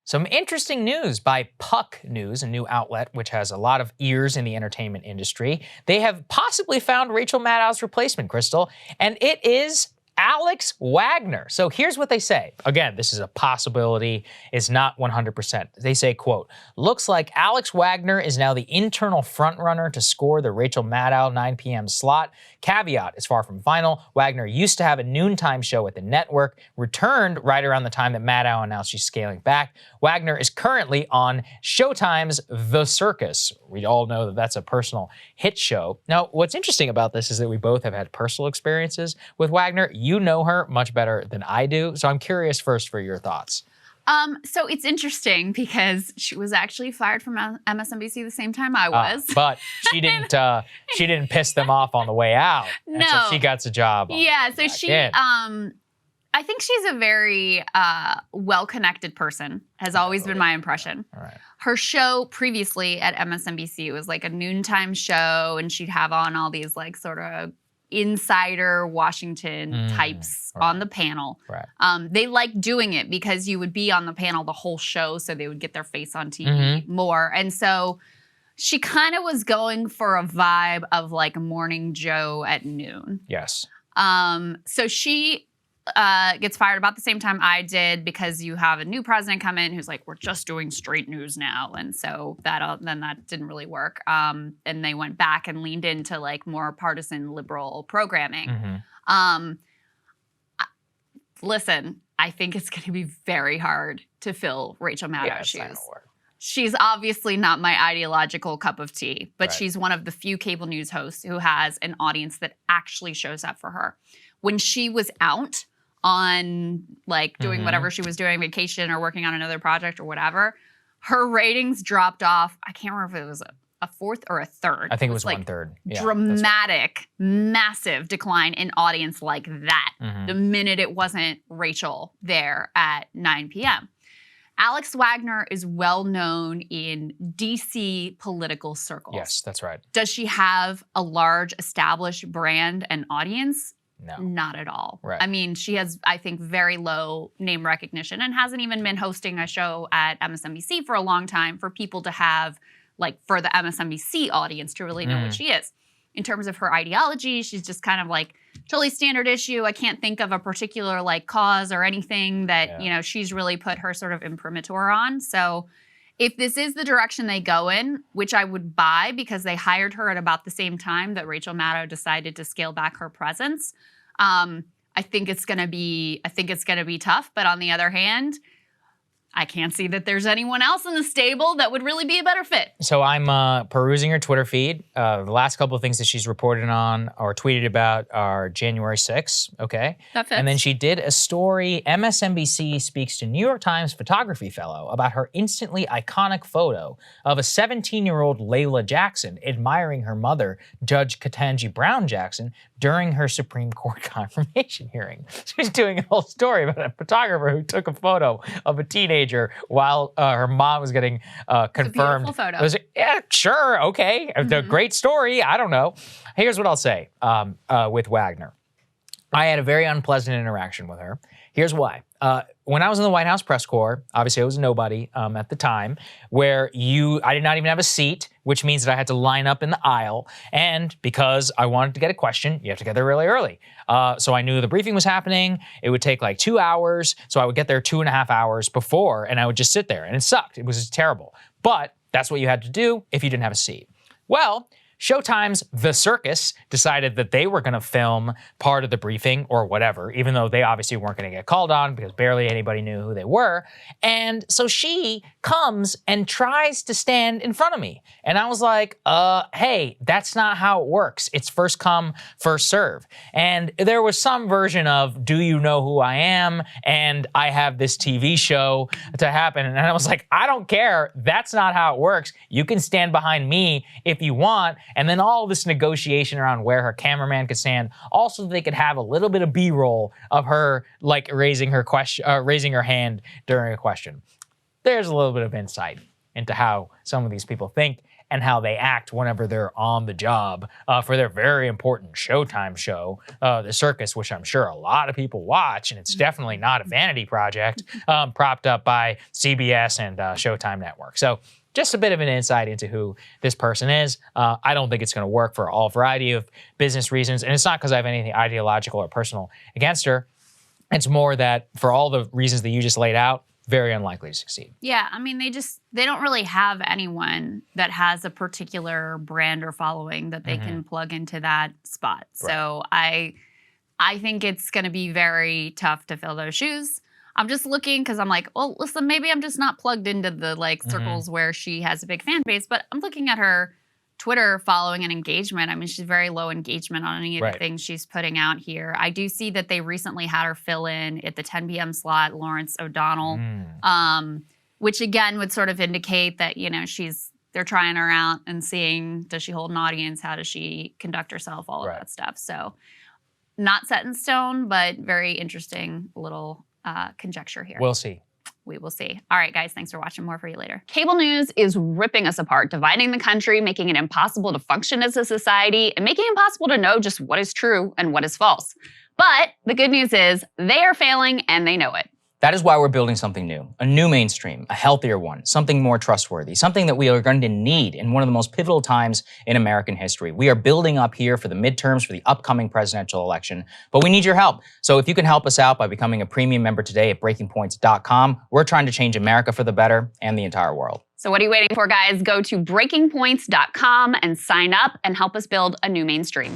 Some interesting news by Puck News, a new outlet which has a lot of ears in the entertainment industry. They have possibly found Rachel Maddow's replacement, Krystal, and it is Alex Wagner. So here's what they say. Again, this is a possibility. It's not 100%. They say, quote, looks like Alex Wagner is now the internal frontrunner to score the Rachel Maddow 9 p.m. slot. Caveat is far from final. Wagner used to have a noontime show at the network, returned right around the time that Maddow announced she's scaling back. Wagner is currently on Showtime's The Circus. We all know that that's a personal hit show. Now, what's interesting about this is that we both have had personal experiences with Wagner. You know her much better than I do, so I'm curious first for your thoughts. So it's interesting because she was actually fired from MSNBC the same time I was. But she didn't. She didn't piss them off on the way out. No, and so she got a job. Yeah, so she. I think she's a very well-connected person. Has always been my impression. All right. Her show previously at MSNBC was like a noontime show, and she'd have on all these like sort of insider Washington types on the panel. Right. They liked doing it because you would be on the panel the whole show, so they would get their face on TV more. And so she kind of was going for a vibe of like Morning Joe at noon. Yes. So she gets fired about the same time I did because you have a new president come in who's like, we're just doing straight news now. And so then that didn't really work. And they went back and leaned into like more partisan liberal programming. Listen, I think it's going to be very hard to fill Rachel Maddow's shoes. She's obviously not my ideological cup of tea, but she's one of the few cable news hosts who has an audience that actually shows up for her. When she was out on like doing whatever she was doing, vacation or working on another project or whatever, her ratings dropped off. I can't remember if it was a fourth or a third. I think it was like 1/3. Yeah, dramatic, massive decline in audience like that the minute it wasn't Rachel there at 9 p.m. Alex Wagner is well known in DC political circles. Yes, that's right. Does she have a large established brand and audience? No. Not at all. Right. I mean, she has, I think, very low name recognition and hasn't even been hosting a show at MSNBC for a long time for people to have, like, for the MSNBC audience to really know what she is. In terms of her ideology, she's just kind of like totally standard issue. I can't think of a particular like cause or anything that, you know, she's really put her sort of imprimatur on. So if this is the direction they go in, which I would buy because they hired her at about the same time that Rachel Maddow decided to scale back her presence, I think it's going to be tough. But on the other hand, I can't see that there's anyone else in the stable that would really be a better fit. So I'm perusing her Twitter feed. The last couple of things that she's reported on or tweeted about are January 6th, okay? That fits. And then she did a story, MSNBC speaks to New York Times photography fellow about her instantly iconic photo of a 17-year-old Layla Jackson admiring her mother, Judge Ketanji Brown Jackson, during her Supreme Court confirmation hearing. She's doing a whole story about a photographer who took a photo of a teenager while her mom was getting confirmed. It's a beautiful photo. It was, yeah, sure, okay. A great story, I don't know. Here's what I'll say with Wagner. I had a very unpleasant interaction with her. Here's why. When I was in the White House press corps, obviously I was a nobody at the time, where I did not even have a seat, which means that I had to line up in the aisle. And because I wanted to get a question, you have to get there really early. So I knew the briefing was happening. It would take like 2 hours. So I would get there 2.5 hours before, and I would just sit there. And it sucked. It was terrible. But that's what you had to do if you didn't have a seat. Well, Showtime's The Circus decided that they were going to film part of the briefing or whatever, even though they obviously weren't going to get called on because barely anybody knew who they were. And so she comes and tries to stand in front of me. And I was like, hey, that's not how it works. It's first come, first serve. And there was some version of, do you know who I am? And I have this TV show to happen. And I was like, I don't care. That's not how it works. You can stand behind me if you want. And then all this negotiation around where her cameraman could stand, also they could have a little bit of B-roll of her like raising her hand during a question. There's a little bit of insight into how some of these people think. and how they act whenever they're on the job for their very important Showtime show, The Circus, which I'm sure a lot of people watch, and it's definitely not a vanity project, propped up by CBS and Showtime Network. So just a bit of an insight into who this person is. I don't think it's going to work for all variety of business reasons, and it's not because I have anything ideological or personal against her. It's more that for all the reasons that you just laid out, very unlikely to succeed. Yeah, I mean, they don't really have anyone that has a particular brand or following that they can plug into that spot. Right. So I think it's going to be very tough to fill those shoes. I'm just looking because I'm like, well, listen, maybe I'm just not plugged into the circles where she has a big fan base, but I'm looking at her Twitter following and engagement. I mean, she's very low engagement on any of the things she's putting out here. I do see that they recently had her fill in at the 10 p.m. slot, Lawrence O'Donnell, which again would sort of indicate that, they're trying her out and seeing, does she hold an audience? How does she conduct herself? All of that stuff. So not set in stone, but very interesting little conjecture here. We'll see. We will see. All right, guys, thanks for watching. More for you later. Cable news is ripping us apart, dividing the country, making it impossible to function as a society, and making it impossible to know just what is true and what is false. But the good news is they are failing and they know it. That is why we're building something new, a new mainstream, a healthier one, something more trustworthy, something that we are going to need in one of the most pivotal times in American history. We are building up here for the midterms, for the upcoming presidential election, but we need your help. So if you can help us out by becoming a premium member today at breakingpoints.com, we're trying to change America for the better and the entire world. So what are you waiting for, guys? Go to breakingpoints.com and sign up and help us build a new mainstream.